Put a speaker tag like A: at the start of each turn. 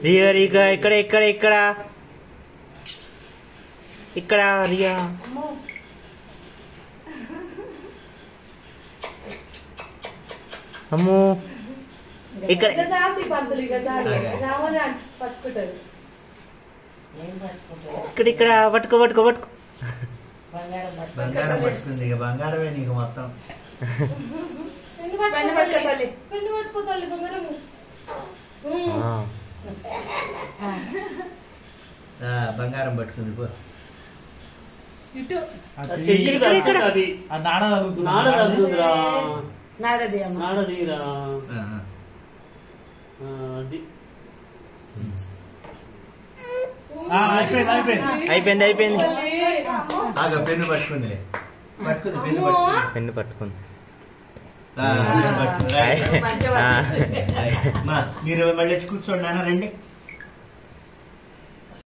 A: రియా రియా ఇక్కడ ఇక్కడ ఇక్కడ ఇక్కడ రియా అమ్మో ఇక్కడ ఇక్కడ ఇక్కడ పట్టుకో పట్టుకో పట్టుకో
B: బంగారం పట్టుకుంది ఇక బంగారమే నీకు మొత్తం బంగారం పట్టుకుంది పో
A: అయిపోయింది అయిపోయింది
B: పెన్ను పట్టుకుంది పట్టుకుంది
A: పెన్ను పట్టుకుంది
B: మీరు మళ్ళీ కూర్చోండి అన్న రండి